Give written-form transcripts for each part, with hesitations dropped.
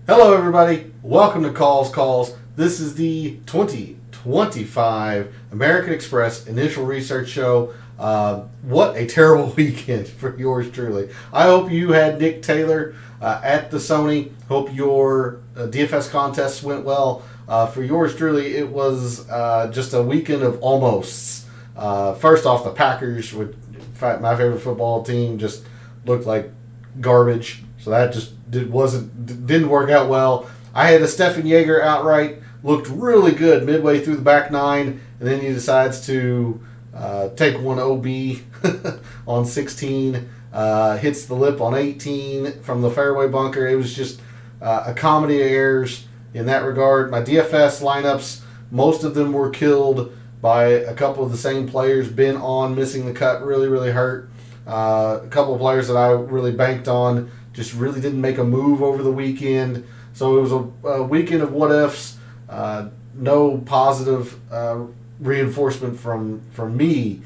Hello, everybody. Welcome to Calls. This is the 2025 American Express Initial Research Show. What a terrible weekend for yours truly. I hope you had Nick Taylor at the Sony. Hope your DFS contests went well. For yours truly, it was just a weekend of almosts. First off, the Packers, my favorite football team, just looked like garbage. So that just didn't work out well. I had a Stephen Yeager outright, looked really good midway through the back nine, and then he decides to take one OB on 16, hits the lip on 18 from the fairway bunker. It was just a comedy of errors in that regard. My DFS lineups, most of them were killed by a couple of the same players. Been on missing the cut really hurt. A couple of players that I really banked on just really didn't make a move over the weekend. So it was a weekend of what ifs. No positive reinforcement from me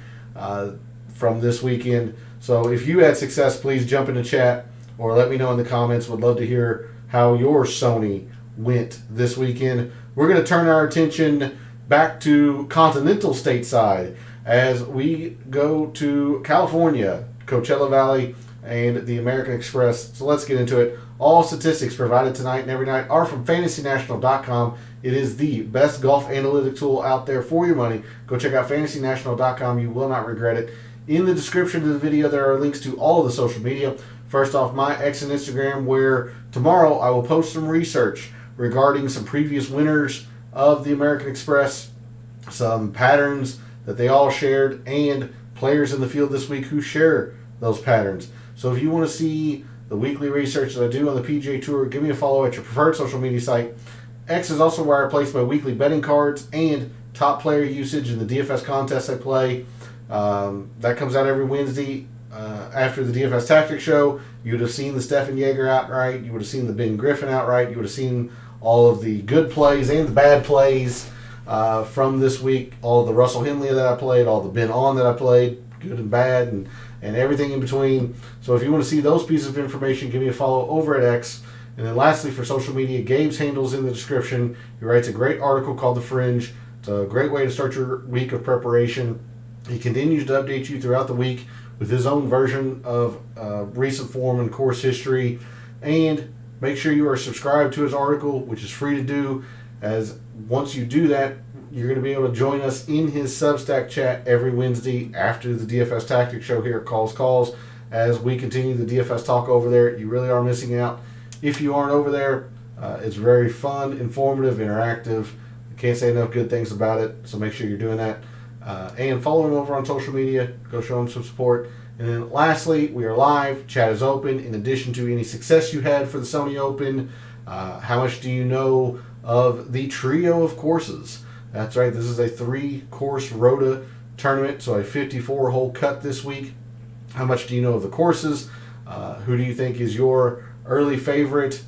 from this weekend. So if you had success, please jump in the chat or let me know in the comments. Would love to hear how your Sony went this weekend. We're going to turn our attention back to continental stateside as we go to California, Coachella Valley, and the American Express. So let's get into it. All statistics provided tonight and every night are from FantasyNational.com. It is the best golf analytic tool out there for your money. Go check out FantasyNational.com. You will not regret it. In the description of the video, there are links to all of the social media. First off, my X and Instagram, where tomorrow I will post some research regarding some previous winners of the American Express, some patterns that they all shared, and players in the field this week who share those patterns. So if you want to see the weekly research that I do on the PGA Tour, give me a follow at your preferred social media site. X is also where I place my weekly betting cards and top player usage in the DFS contests I play. That comes out every Wednesday after the DFS Tactics show. You would have seen the Stephen Yeager outright. You would have seen the Ben Griffin outright. You would have seen all of the good plays and the bad plays from this week. All of the Russell Henley that I played, all the Ben On that I played, good and bad, and everything in between. So if you want to see those pieces of information, give me a follow over at X. And then lastly, for social media, Gabe's handle's in the description. He writes a great article called The Fringe. It's a great way to start your week of preparation. He continues to update you throughout the week with his own version of recent form and course history. And make sure you are subscribed to his article, which is free to do, as once you do that, you're going to be able to join us in his Substack chat every Wednesday after the DFS Tactics show here at Calls, as we continue the DFS talk over there. You really are missing out if you aren't over there. It's very fun, informative, interactive. I can't say enough good things about it, so make sure you're doing that. And follow him over on social media. Go show him some support. And then lastly, we are live. Chat is open. In addition to any success you had for the Sony Open, how much do you know of the trio of courses? That's right, this is a 3-course Rota tournament, so a 54-hole cut this week. How much do you know of the courses? Who do you think is your early favorite?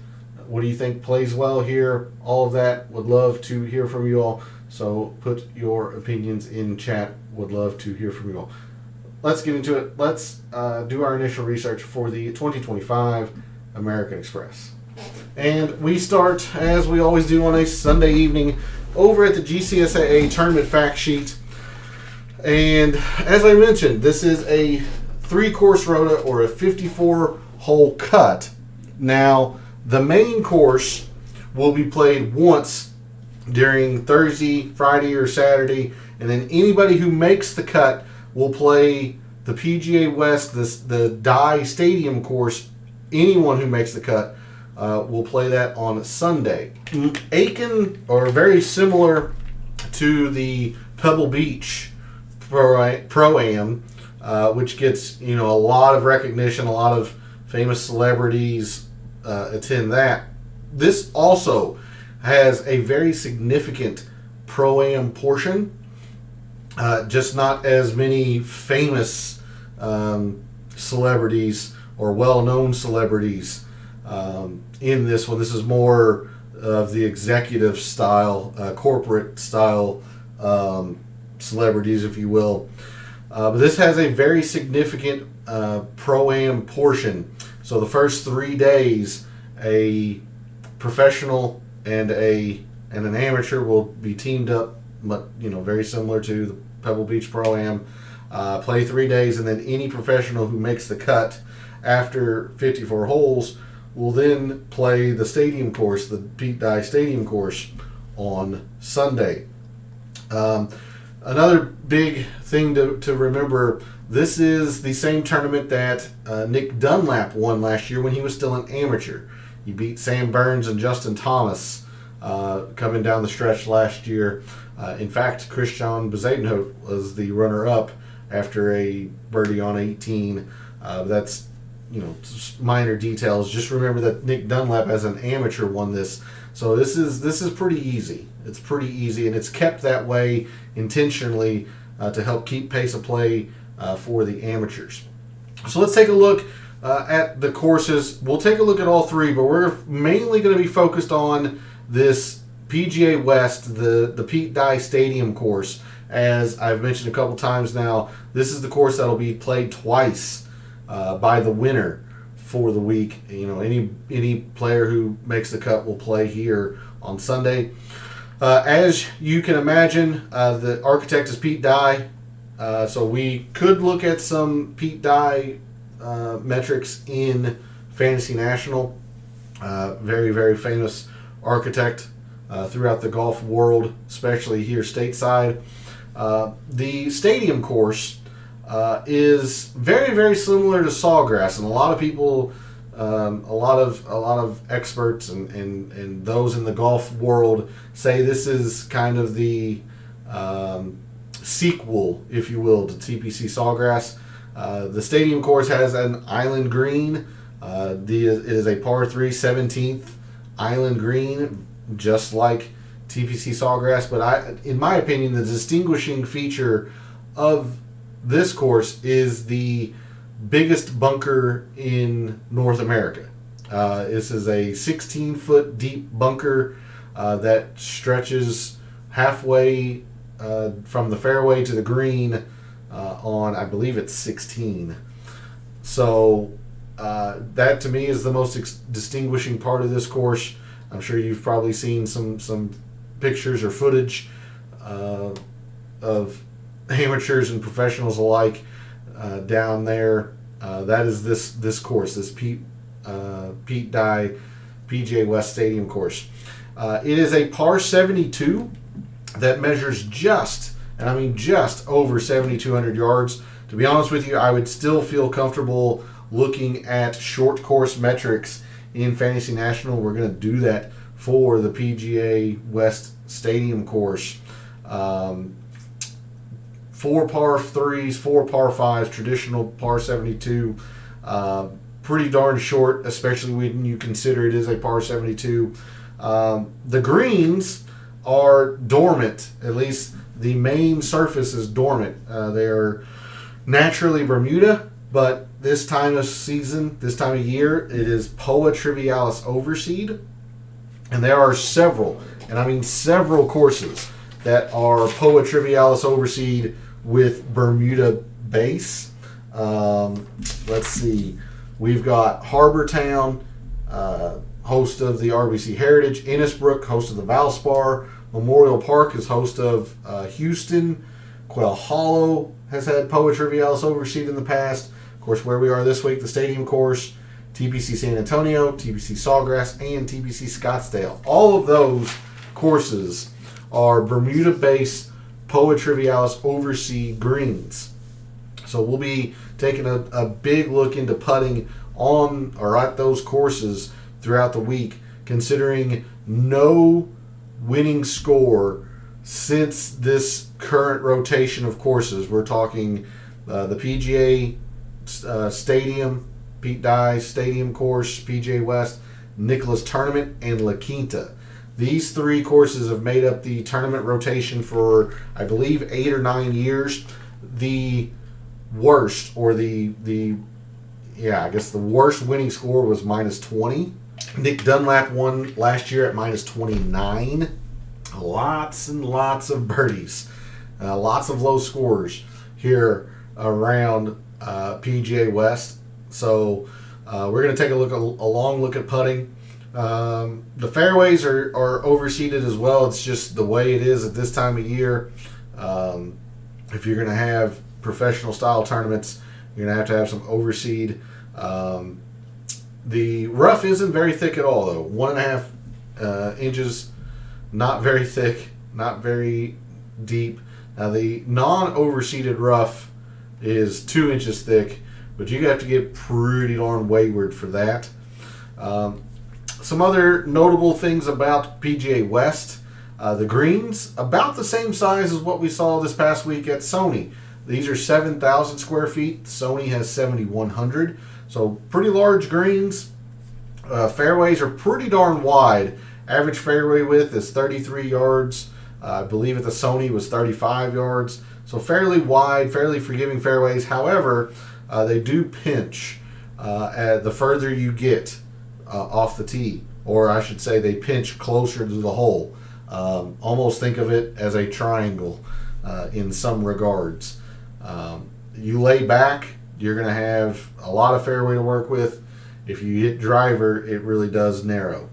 What do you think plays well here? All of that. Would love to hear from you all. So put your opinions in chat. Would love to hear from you all. Let's get into it. Let's do our initial research for the 2025 American Express. And we start, as we always do on a Sunday evening, over at the GCSAA tournament fact sheet. And as I mentioned, this is a 3-course Rota or a 54-hole cut. Now, the main course will be played once during Thursday, Friday, or Saturday, and then anybody who makes the cut will play the PGA West, the Dye Stadium course. Anyone who makes the cut will play that on Sunday. Aiken, or very similar to the Pebble Beach Pro-Am, which gets a lot of recognition, a lot of famous celebrities attend that. This also has a very significant Pro-Am portion, just not as many famous celebrities or well-known celebrities in this one. This is more of the executive style, corporate style celebrities, if you will. But this has a very significant Pro-Am portion. So the first 3 days, a professional and an amateur will be teamed up, but very similar to the Pebble Beach Pro-Am. Play 3 days, and then any professional who makes the cut after 54 holes will then play the stadium course, the Pete Dye Stadium course, on Sunday. Another big thing to remember, this is the same tournament that Nick Dunlap won last year when he was still an amateur. He beat Sam Burns and Justin Thomas coming down the stretch last year. In fact, Christian Bezuidenhout was the runner-up after a birdie on 18. That's minor details. Just remember that Nick Dunlap as an amateur won this. So this is pretty easy. It's pretty easy, and it's kept that way intentionally to help keep pace of play for the amateurs. So let's take a look at the courses. We'll take a look at all three, but we're mainly going to be focused on this PGA West, the Pete Dye Stadium course. As I've mentioned a couple times now, this is the course that'll be played twice by the winner for the week. Any player who makes the cut will play here on Sunday. As you can imagine, the architect is Pete Dye, so we could look at some Pete Dye metrics in Fantasy National. Very, very famous architect throughout the golf world, especially here stateside. The stadium course is very, very similar to Sawgrass, and a lot of people, a lot of experts and those in the golf world say this is kind of the sequel, if you will, to TPC Sawgrass. The stadium course has an island green. It is a par 3 17th island green, just like TPC Sawgrass. But in my opinion, the distinguishing feature of this course is the biggest bunker in North America. This is a 16-foot deep bunker that stretches halfway from the fairway to the green on, I believe it's 16. So that to me is the most distinguishing part of this course. I'm sure you've probably seen some pictures or footage of amateurs and professionals alike down there. That is this course, this Pete Dye PGA West Stadium course. It is a par 72 that measures just over 7,200 yards. To be honest with you, I would still feel comfortable looking at short course metrics in Fantasy National. We're going to do that for the PGA West Stadium course. 4 par 3s, 4 par 5s, traditional par 72. Pretty darn short, especially when you consider it is a par 72. The greens are dormant, at least the main surface is dormant. They are naturally Bermuda, but this time of season, this time of year, it is Poa Trivialis Overseed. And there are several, and I mean several courses that are Poa Trivialis Overseed with Bermuda base. Let's see. We've got Harbor Town, host of the RBC Heritage. Innisbrook, host of the Valspar. Memorial Park is host of Houston. Quail Hollow has had Poa Trivialis Overseed in the past. Of course, where we are this week, the stadium course, TPC San Antonio, TPC Sawgrass, and TPC Scottsdale. All of those courses are Bermuda-based Poa Trivialis Overseed greens. So we'll be taking a big look into putting on or at those courses throughout the week, considering no winning score since this current rotation of courses. We're talking the PGA Stadium, Pete Dye Stadium course, PGA West, Nicklaus Tournament, and La Quinta. These three courses have made up the tournament rotation for, I believe, 8 or 9 years. The worst, or the worst winning score was -20. Nick Dunlap won last year at -29. Lots and lots of birdies, lots of low scores here around PGA West. So we're going to take a long look at putting. The fairways are overseeded as well. It's just the way it is at this time of year. If you're going to have professional style tournaments, you're going to have some overseed. The rough isn't very thick at all, though. 1.5 inches, not very thick, not very deep. Now, the non-overseeded rough is 2 inches thick, but you have to get pretty darn wayward for that. Some other notable things about PGA West. The greens, about the same size as what we saw this past week at Sony. These are 7,000 square feet. Sony has 7,100. So pretty large greens. Fairways are pretty darn wide. Average fairway width is 33 yards. I believe at the Sony was 35 yards. So fairly wide, fairly forgiving fairways. However, they do pinch the further you get off the tee. Or I should say they pinch closer to the hole. Almost think of it as a triangle in some regards. You lay back, you're going to have a lot of fairway to work with. If you hit driver, it really does narrow.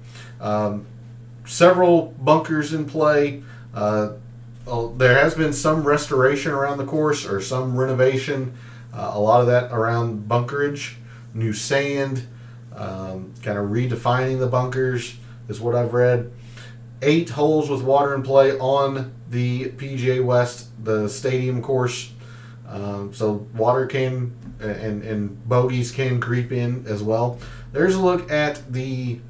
Several bunkers in play. There has been some restoration around the course or some renovation. A lot of that around bunkerage, new sand, kind of redefining the bunkers is what I've read. 8 holes with water in play on the PGA West, the stadium course. So water can and bogeys can creep in as well. There's a look at the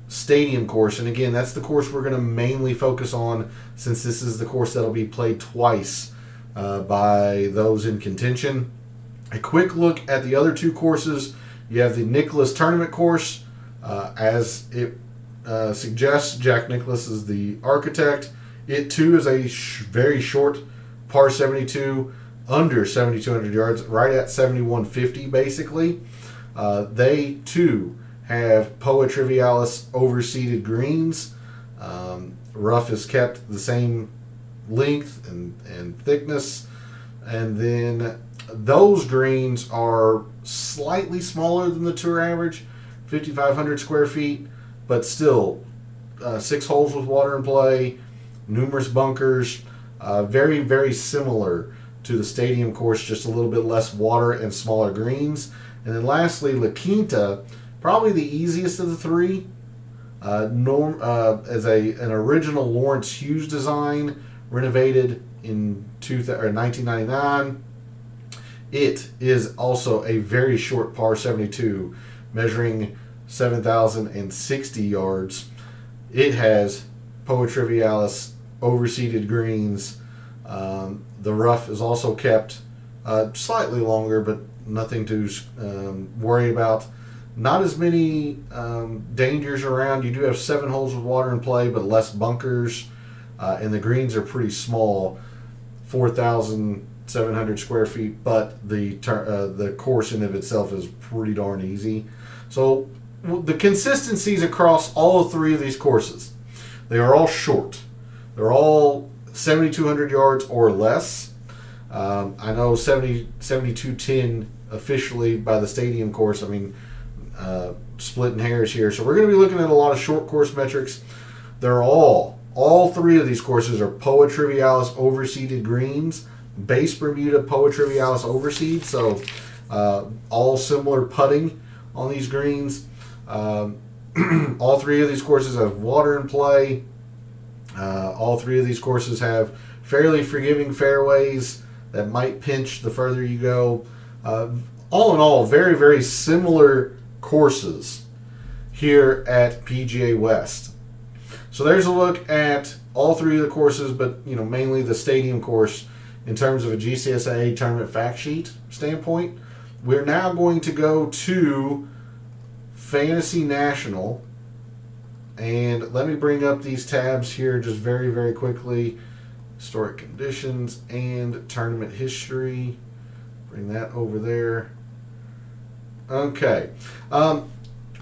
stadium course, and again, that's the course we're going to mainly focus on since this is the course that'll be played twice by those in contention. A quick look at the other 2 courses. You have the Nicklaus Tournament course. As it suggests, Jack Nicklaus is the architect. It too is a very short par 72, under 7,200 yards, right at 7,150 basically. They too have Poa Trivialis overseeded greens. Rough is kept the same length and thickness. And then those greens are slightly smaller than the tour average, 5,500 square feet, but still 6 holes with water in play, numerous bunkers, very, very similar to the stadium course, just a little bit less water and smaller greens. And then lastly, La Quinta, probably the easiest of the 3. As an original Lawrence Hughes design, renovated in 1999. It is also a very short par 72, measuring 7,060 yards. It has Poa Trivialis overseeded greens. The rough is also kept slightly longer, but nothing to worry about. Not as many dangers around. You do have 7 holes with water in play, but less bunkers. And the greens are pretty small, 4,700 square feet, but the course in of itself is pretty darn easy. So the consistencies across all 3 of these courses, they are all short. They're all 7,200 yards or less. I know 7,210 officially by the stadium course. I mean, splitting hairs here. So we're going to be looking at a lot of short course metrics. They're all 3 of these courses are Poa Trivialis overseeded greens, base Bermuda Poa Trivialis overseed. So all similar putting on these greens. All 3 of these courses have water in play. All 3 of these courses have fairly forgiving fairways that might pinch the further you go. All in all, very, very similar courses here at PGA West. So there's a look at all 3 of the courses, but mainly the stadium course in terms of a GCSA tournament fact sheet standpoint. We're now going to go to Fantasy National, and let me bring up these tabs here just very, very quickly. Historic conditions and tournament history. Bring that over there. Okay.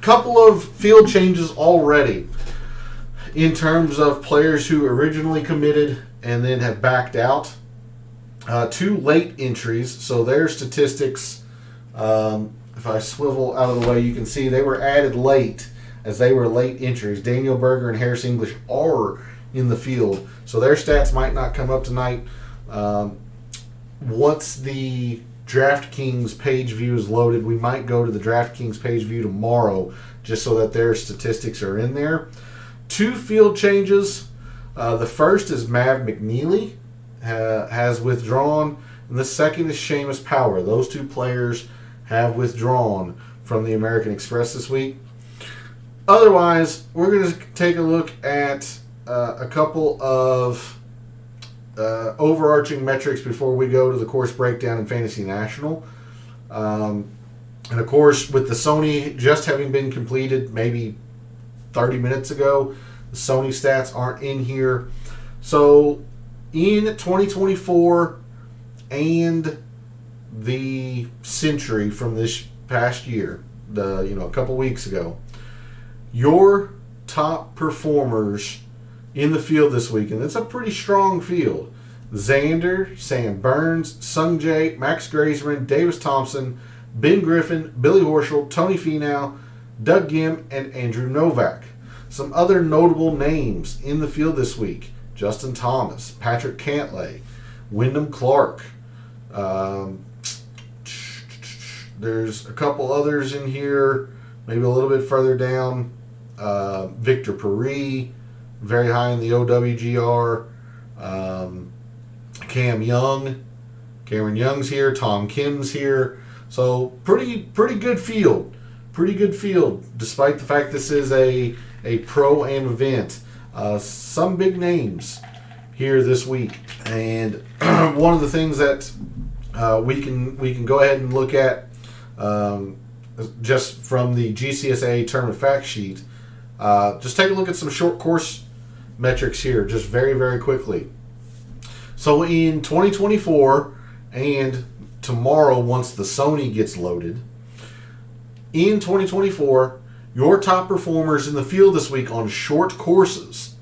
Couple of field changes already in terms of players who originally committed and then have backed out. 2 late entries, so their statistics, if I swivel out of the way, you can see they were added late. as they were late entries. Daniel Berger and Harris English are in the field, so their stats might not come up tonight. Once the DraftKings page view is loaded, we might go to the DraftKings page view tomorrow just so that their statistics are in there. 2 field changes. The first is Mav McNeely has withdrawn, and the second is Seamus Power. Those 2 players have withdrawn from the American Express this week. Otherwise, we're going to take a look at a couple of overarching metrics before we go to the course breakdown in Fantasy National. And of course, with the Sony just having been completed maybe 30 minutes ago, the Sony stats aren't in here. So in 2024 and the Century from this past year, a couple weeks ago, your top performers in the field this week, and it's a pretty strong field: Xander, Sam Burns, Sung Jae, Max Grazeman, Davis Thompson, Ben Griffin, Billy Horschel, Tony Finau, Doug Gim, and Andrew Novak. Some other notable names in the field this week: Justin Thomas, Patrick Cantlay, Wyndham Clark. There's a couple others in here, maybe a little bit further down. Victor Paris, very high in the OWGR. Cameron Young's here. Tom Kim's here. So pretty good field. Pretty good field, despite the fact this is a pro-am event. Some big names here this week. And one of the things that we can go ahead and look at just from the GCSA tournament fact sheet, just take a look at some short course metrics here, just very, very quickly. So in 2024 and tomorrow, once the Sony gets loaded, in 2024, your top performers in the field this week on short courses: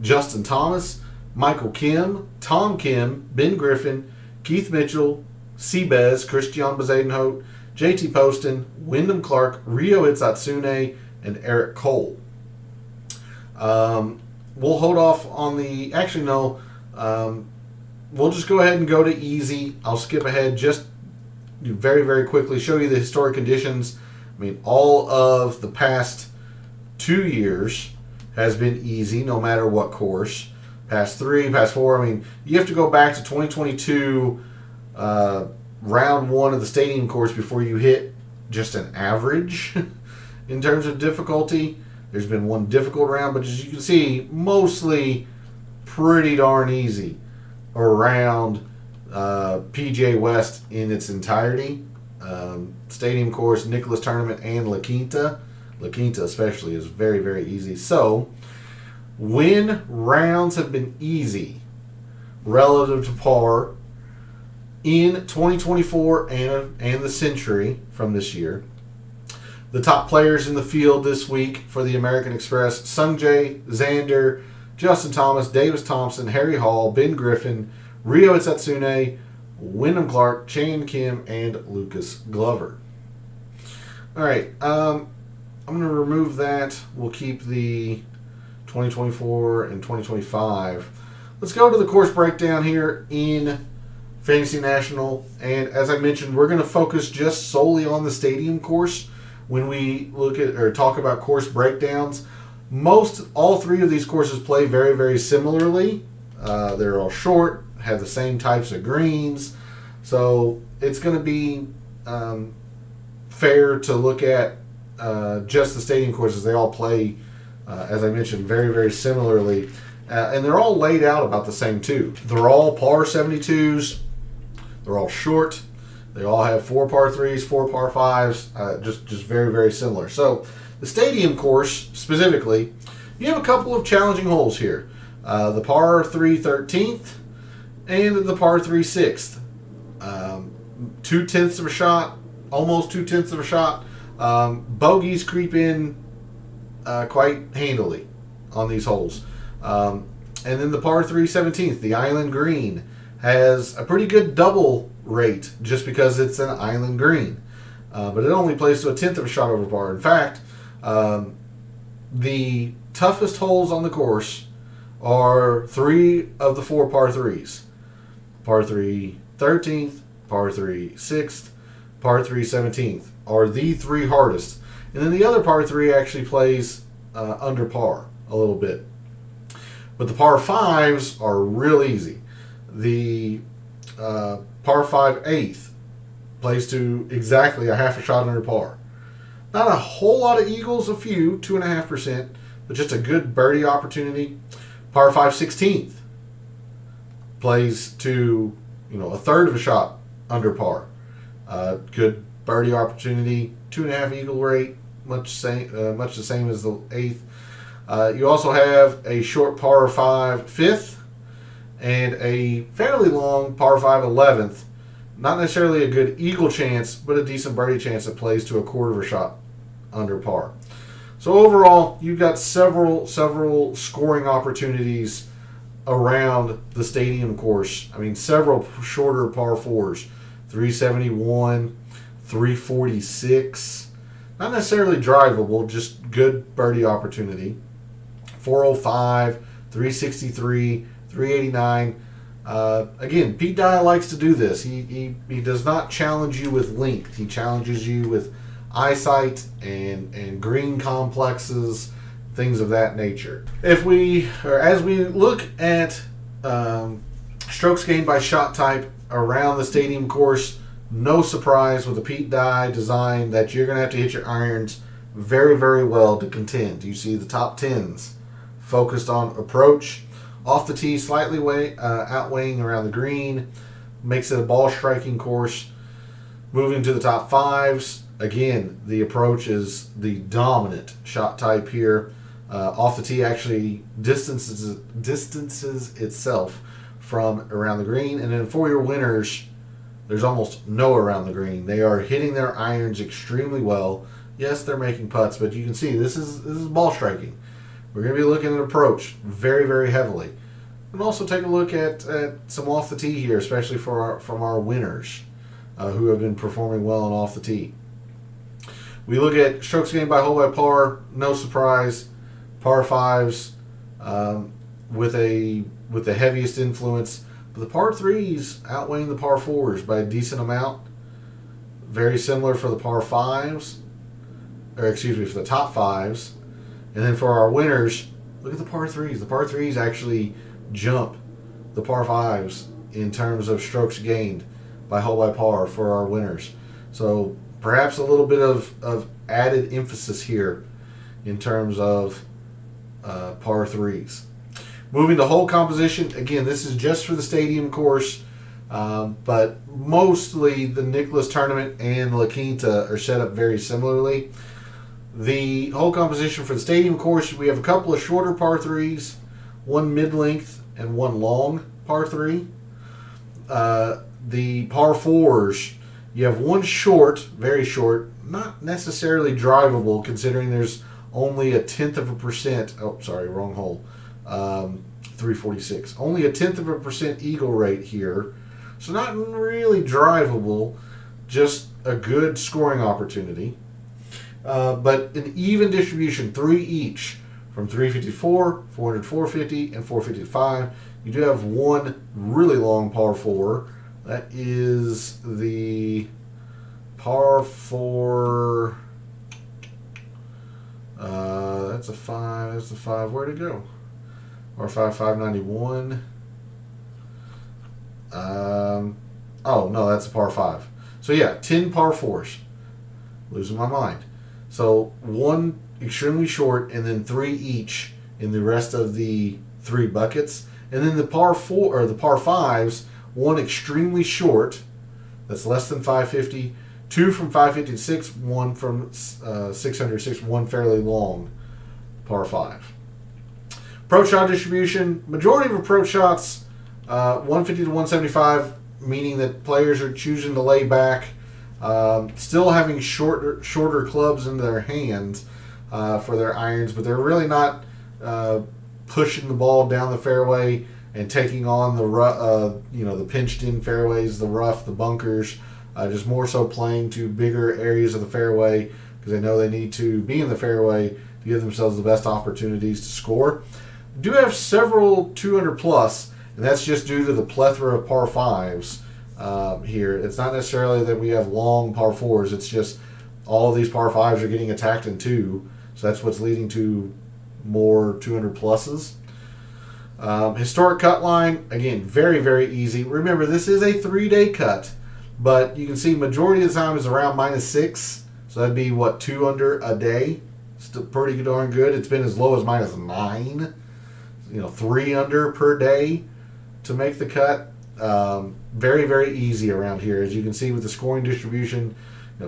Justin Thomas, Michael Kim, Tom Kim, Ben Griffin, Keith Mitchell, Seabez, Christian Bezadenhout, JT Poston, Wyndham Clark, Ryo Hitsatsune, and Eric Cole. We'll hold off on the... Actually, no. We'll just go ahead and go to easy. I'll skip ahead just very, very quickly, show you the historic conditions. I mean, all of the past 2 years has been easy, no matter what course. Past 3, past 4. I mean, you have to go back to 2022, round 1 of the stadium course before you hit just an average in terms of difficulty. There's been one difficult round, but as you can see, mostly pretty darn easy around PGA West in its entirety. Stadium course, Nicklaus Tournament, and La Quinta. La Quinta especially is very, very easy. So, when rounds have been easy relative to par in 2024 and the Century from this year, the top players in the field this week for the American Express: Sungjae, Xander, Justin Thomas, Davis Thompson, Harry Hall, Ben Griffin, Ryo Hitsatsune, Wyndham Clark, Chan Kim, and Lucas Glover. All right, I'm going to remove that. We'll keep the 2024 and 2025. Let's go to the course breakdown here in Fantasy National. And as I mentioned, we're going to focus just solely on the stadium course when we look at or talk about course breakdowns. All 3 of these courses play very, very similarly. They're all short, have the same types of greens. So it's going to be fair to look at just the stadium courses. They all play, as I mentioned, very, very similarly. And they're all laid out about the same too. They're all par 72s. They're all short. They all have 4 par 3s, 4 par 5s, just very, very similar. So the stadium course specifically, you have a couple of challenging holes here. The par 3 13th and the par 3 6th. 2/10 of a shot, almost 2/10 of a shot. Bogeys creep in quite handily on these holes. And then the par 3 17th, the island green, has a pretty good double rate just because it's an island green. But it only plays to 1/10 of a shot over par. In fact, the toughest holes on the course are 3 of the 4 par 3s. Par 3 13th, par 3 6th, par 3 17th are the 3 hardest. And then the other par 3 actually plays under par a little bit. But the par 5s are real easy. The par 5 8th plays to exactly a half a shot under par. Not a whole lot of eagles, a few, 2.5%, but just a good birdie opportunity. Par 5 16th plays to, a third of a shot under par. Good birdie opportunity, 2.5 eagle rate, much the same as the 8th. You also have a short par 5 5th and a fairly long par 5 11th. Not necessarily a good eagle chance, but a decent birdie chance that plays to a quarter of a shot under par. So overall, you've got several scoring opportunities around the stadium course. I mean, several shorter par 4s, 371, 346. Not necessarily drivable, just good birdie opportunity. 405, 363, 389. Again, Pete Dye likes to do this. He does not challenge you with length. He challenges you with eyesight and green complexes, things of that nature. As we look at strokes gained by shot type around the stadium course, no surprise with the Pete Dye design that you're going to have to hit your irons very, very well to contend. You see the top 10s focused on approach, off the tee, slightly outweighing around the green, makes it a ball striking course. Moving to the top 5s, again, the approach is the dominant shot type here. Off the tee actually distances itself from around the green. And then for your winners, there's almost no around the green. They are hitting their irons extremely well. Yes, they're making putts, but you can see this is ball striking. We're going to be looking at approach very, very heavily. And also take a look at some off the tee here, especially from our winners who have been performing well on off the tee. We look at strokes gained by hole by par, no surprise. Par 5s with the heaviest influence. But the par 3s outweighing the par 4s by a decent amount. Very similar for the par 5s. For the top 5s. And then for our winners, look at the par 3s. The par 3s actually jump the par 5s in terms of strokes gained by hole by par for our winners. So perhaps a little bit of added emphasis here in terms of par 3s. Moving to hole composition, again, this is just for the stadium course, but mostly the Nicklaus Tournament and La Quinta are set up very similarly. The hole composition for the stadium course, we have a couple of shorter par 3s, one mid-length and one long par 3. The par 4s, you have one short, very short, not necessarily drivable considering there's only 0.1%. Oh, sorry, wrong hole. 346. Only 0.1% eagle rate here. So not really drivable, just a good scoring opportunity. But an even distribution, 3 each, from 354, 400, 450, and 455. You do have one really long par 4. That is the par 4. That's a 5. That's a 5. Where'd it go? Par 5, 591. Oh, no, that's a par 5. So, yeah, 10 par 4s. Losing my mind. So, one extremely short and then 3 each in the rest of the 3 buckets. And then the par 4 or the par 5s, one extremely short, that's less than 550, 2 from 556, 1 from 606, 1 fairly long par 5. Approach shot distribution, majority of approach shots, 150 to 175, meaning that players are choosing to lay back, still having shorter clubs in their hands for their irons, but they're really not pushing the ball down the fairway and taking on the pinched in fairways, the rough, the bunkers, just more so playing to bigger areas of the fairway because they know they need to be in the fairway to give themselves the best opportunities to score. Do have several 200 plus, and that's just due to the plethora of par fives here. It's not necessarily that we have long par fours. It's just all of these par fives are getting attacked in two, so that's what's leading to more 200 pluses. Historic cut line, again, very, very easy. Remember, this is a 3-day cut, but you can see majority of the time is around -6, so that'd be, 2 under a day? Still pretty darn good. It's been as low as -9, 3 under per day to make the cut. Very, very easy around here. As you can see with the scoring distribution,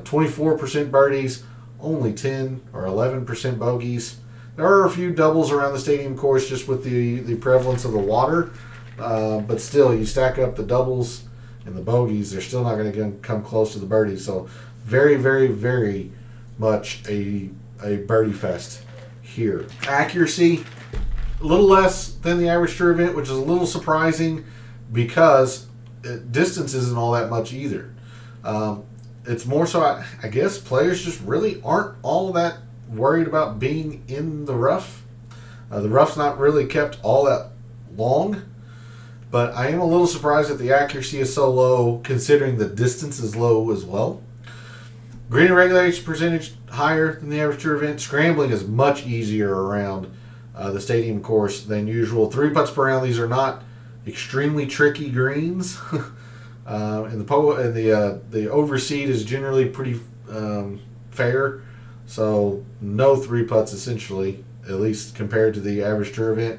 24% birdies, only 10 or 11% bogeys. There are a few doubles around the stadium course just with the prevalence of the water, but still, you stack up the doubles and the bogeys, they're still not going to come close to the birdies. So very, very, very much a birdie fest here. Accuracy, a little less than the average tour event, which is a little surprising because distance isn't all that much either. It's more so, I guess, players just really aren't all that worried about being in the rough. The rough's not really kept all that long, but I am a little surprised that the accuracy is so low considering the distance is low as well. Green regulation percentage higher than the average tour event. Scrambling is much easier around the stadium course than usual. 3 putts per round. These are not extremely tricky greens. And the overseed is generally pretty fair. So no 3 putts essentially, at least compared to the average tour event.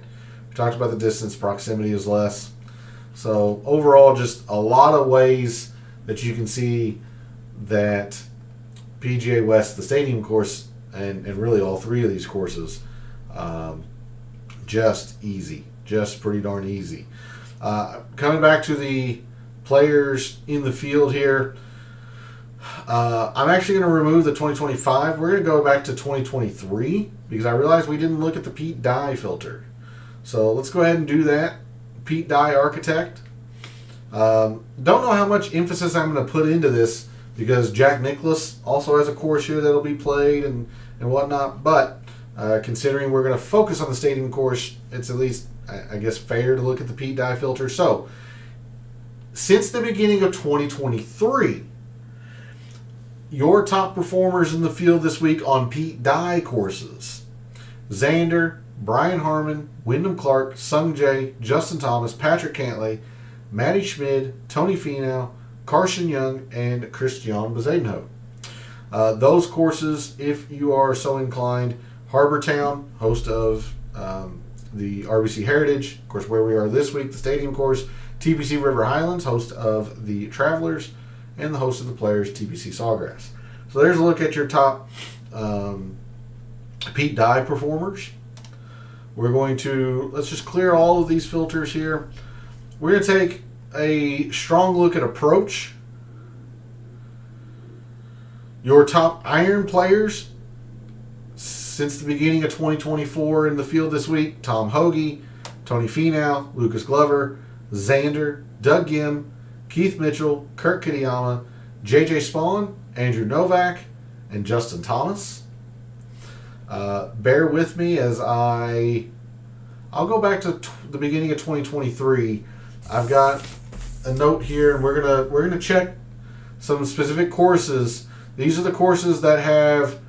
We talked about the distance, proximity is less. So overall, just a lot of ways that you can see that PGA West, the stadium course, and really all 3 of these courses, just easy, just pretty darn easy. Coming back to the players in the field here, I'm actually going to remove the 2025. We're going to go back to 2023 because I realized we didn't look at the Pete Dye filter. So let's go ahead and do that. Pete Dye Architect. Don't know how much emphasis I'm going to put into this because Jack Nicklaus also has a course here that'll be played and whatnot. But considering we're going to focus on the stadium course, it's at least, I guess, fair to look at the Pete Dye filter. So since the beginning of 2023, your top performers in the field this week on Pete Dye courses: Xander, Brian Harmon, Wyndham Clark, Sung Jae, Justin Thomas, Patrick Cantlay, Matty Schmid, Tony Finau, Carson Young, and Christian Bezuidenhout. Those courses, if you are so inclined: Harbor Town, host of the RBC Heritage, of course, where we are this week, the stadium course; TPC River Highlands, host of the Travelers, and the host of the Players, TPC Sawgrass. So there's a look at your top Pete Dye performers. We're going to, let's just clear all of these filters here. We're going to take a strong look at approach. Your top iron players since the beginning of 2024 in the field this week: Tom Hoge, Tony Finau, Lucas Glover, Xander, Doug Gim, Keith Mitchell, Kurt Kitayama, JJ Spawn, Andrew Novak, and Justin Thomas. Bear with me as I'll go back to the beginning of 2023. I've got a note here, and we're gonna check some specific courses. These are the courses that have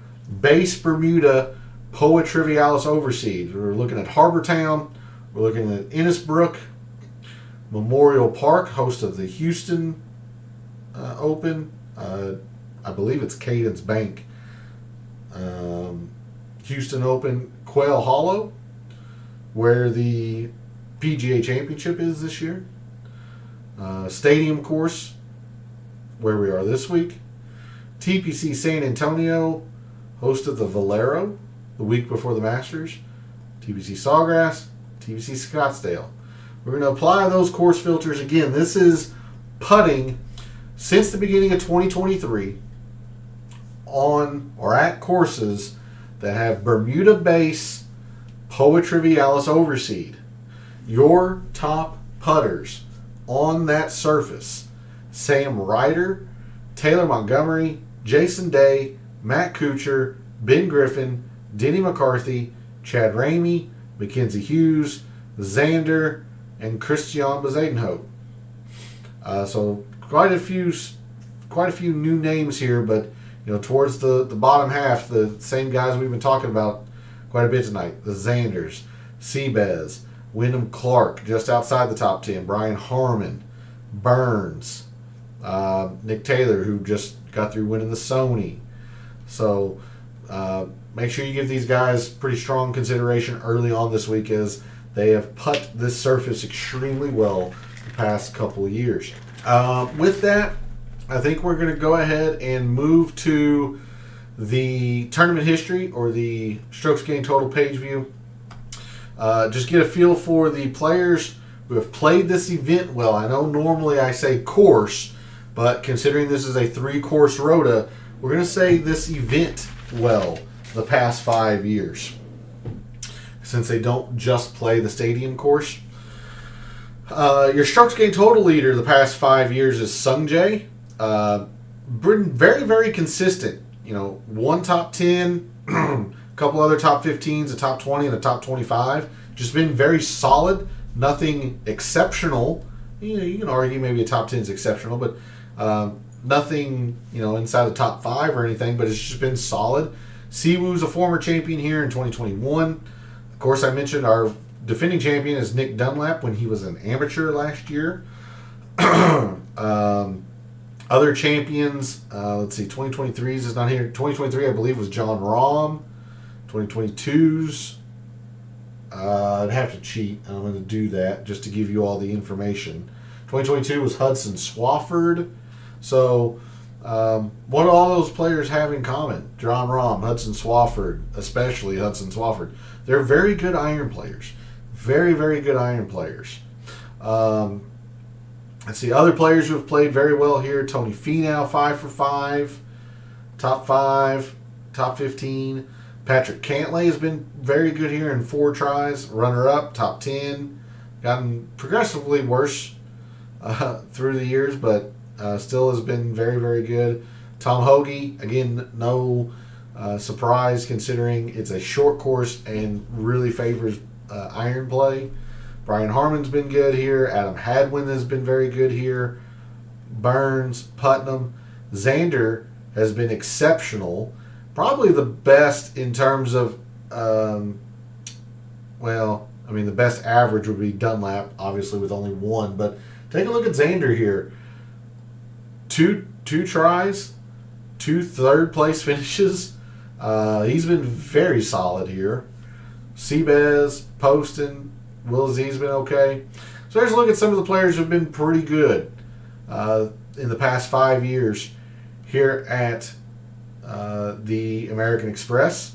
base Bermuda Poa Trivialis overseed. We're looking at Harbor Town. We're looking at Innisbrook, Memorial Park, host of the Houston Open. I believe it's Cadence Bank. Houston Open, Quail Hollow, where the PGA Championship is this year. Stadium course, where we are this week. TPC San Antonio, host of the Valero, the week before the Masters. TPC Sawgrass, TPC Scottsdale. We're going to apply those course filters again. This is putting since the beginning of 2023 on or at courses that have Bermuda base Poa Trivialis overseed. Your top putters on that surface: Sam Ryder, Taylor Montgomery, Jason Day, Matt Kuchar, Ben Griffin, Denny McCarthy, Chad Ramey, Mackenzie Hughes, Xander, and Christian Bezadenhout. So quite a few new names here, but towards the bottom half, the same guys we've been talking about quite a bit tonight. The Xanders, Seabez, Wyndham Clark, just outside the top 10. Brian Harmon, Burns, Nick Taylor, who just got through winning the Sony. So make sure you give these guys pretty strong consideration early on this week, as they have put this surface extremely well the past couple of years. With that, I think we're going to go ahead and move to the tournament history, or the strokes gained total page view. Just get a feel for the players who have played this event well. I know normally I say course, but considering this is a 3-course rota, we're going to say this event well the past 5 years, since they don't just play the stadium course. Your strokes gained total leader the past 5 years is Sung Jae. Been very, very consistent. One top 10, a couple other top 15s, a top 20, and a top 25. Just been very solid. Nothing exceptional. You can argue maybe a top 10 is exceptional, but nothing inside the top 5 or anything. But it's just been solid. Siwoo's a former champion here in 2021. Of course, I mentioned our defending champion is Nick Dunlap when he was an amateur last year. Other champions, let's see, 2023's is not here. 2023, I believe, was John Rahm. 2022's, I'd have to cheat. I'm going to do that just to give you all the information. 2022 was Hudson Swafford. So, what do all those players have in common? John Rahm, Hudson Swafford, especially Hudson Swafford. They're very good iron players. Very, very good iron players. Let's see, other players who have played very well here. Tony Finau, 5 for 5. Top 5, top 15. Patrick Cantlay has been very good here in 4 tries. Runner-up, top 10. Gotten progressively worse through the years, but still has been very, very good. Tom Hoagie, again, no surprise considering it's a short course and really favors iron play. Brian Harmon's been good here. Adam Hadwin has been very good here. Burns, Putnam. Xander has been exceptional. Probably the best in terms of, the best average would be Dunlap, obviously, with only 1. But take a look at Xander here. Two tries, 2 third-place finishes. He's been very solid here. Seabez, Poston, Will Z's been okay. So there's a look at some of the players who have been pretty good in the past 5 years here at the American Express.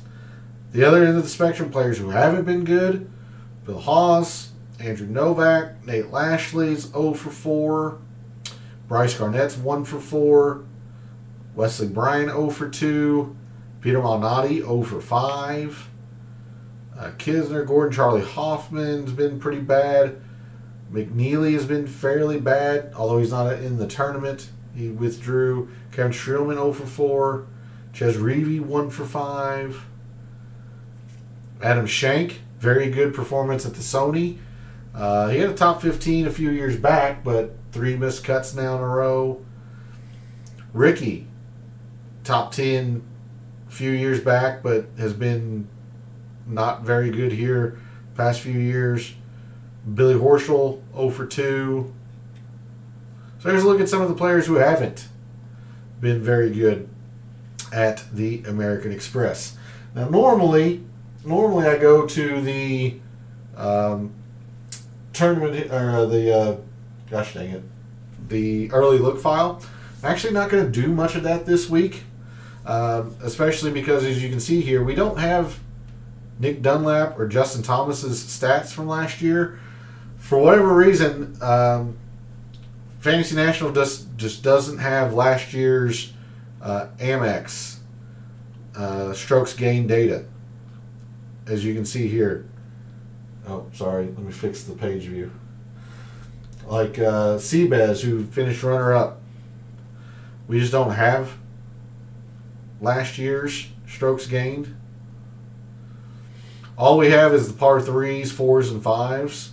The other end of the spectrum, players who haven't been good: Bill Haas, Andrew Novak, Nate Lashley's 0 for 4, Bryce Garnett's 1 for 4, Wesley Bryan 0 for 2, Peter Malnati 0 for 5. Kisner, Gordon, Charlie Hoffman's been pretty bad. McNeely has been fairly bad, although he's not in the tournament. He withdrew. Kevin Streelman 0 for 4. Ches Reavie 1 for 5. Adam Schenk, very good performance at the Sony. He had a top 15 a few years back, but 3 missed cuts now in a row. Ricky, top 10 a few years back, but has been not very good here past few years. Billy Horschel 0 for 2. So here's a look at some of the players who haven't been very good at the American Express. Now normally I go to the tournament, or the early look file. I'm actually not going to do much of that this week, especially because, as you can see here, we don't have Nick Dunlap or Justin Thomas's stats from last year. For whatever reason, Fantasy National just doesn't have last year's AmEx strokes gained data, as you can see here. Oh, sorry, let me fix the page view. Like Seabez, who finished runner-up. We just don't have last year's strokes gained. All we have is the par 3s, 4s, and 5s.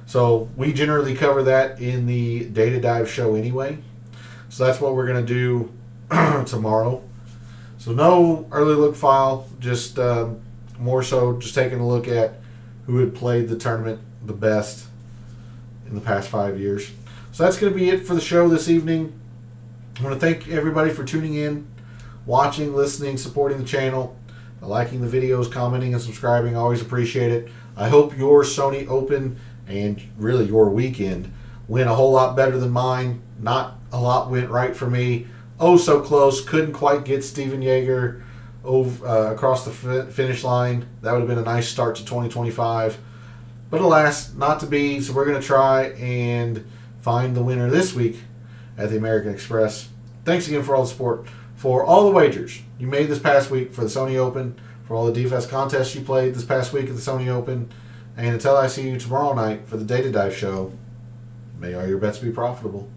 So we generally cover that in the Data Dive show anyway. So that's what we're going to do tomorrow. So no early look file, just more so just taking a look at who had played the tournament the best in the past 5 years. So that's going to be it for the show this evening. I want to thank everybody for tuning in, watching, listening, supporting the channel, liking the videos, commenting, and subscribing. I always appreciate it. I hope your Sony Open and really your weekend went a whole lot better than mine. Not a lot went right for me. Oh, so close. Couldn't quite get Steven Yeager over, across the finish line. That would have been a nice start to 2025. But alas, not to be. So we're going to try and find the winner this week at the American Express. Thanks again for all the support. For all the wagers you made this past week for the Sony Open, for all the DFS contests you played this past week at the Sony Open, and until I see you tomorrow night for the Data Dive show, may all your bets be profitable.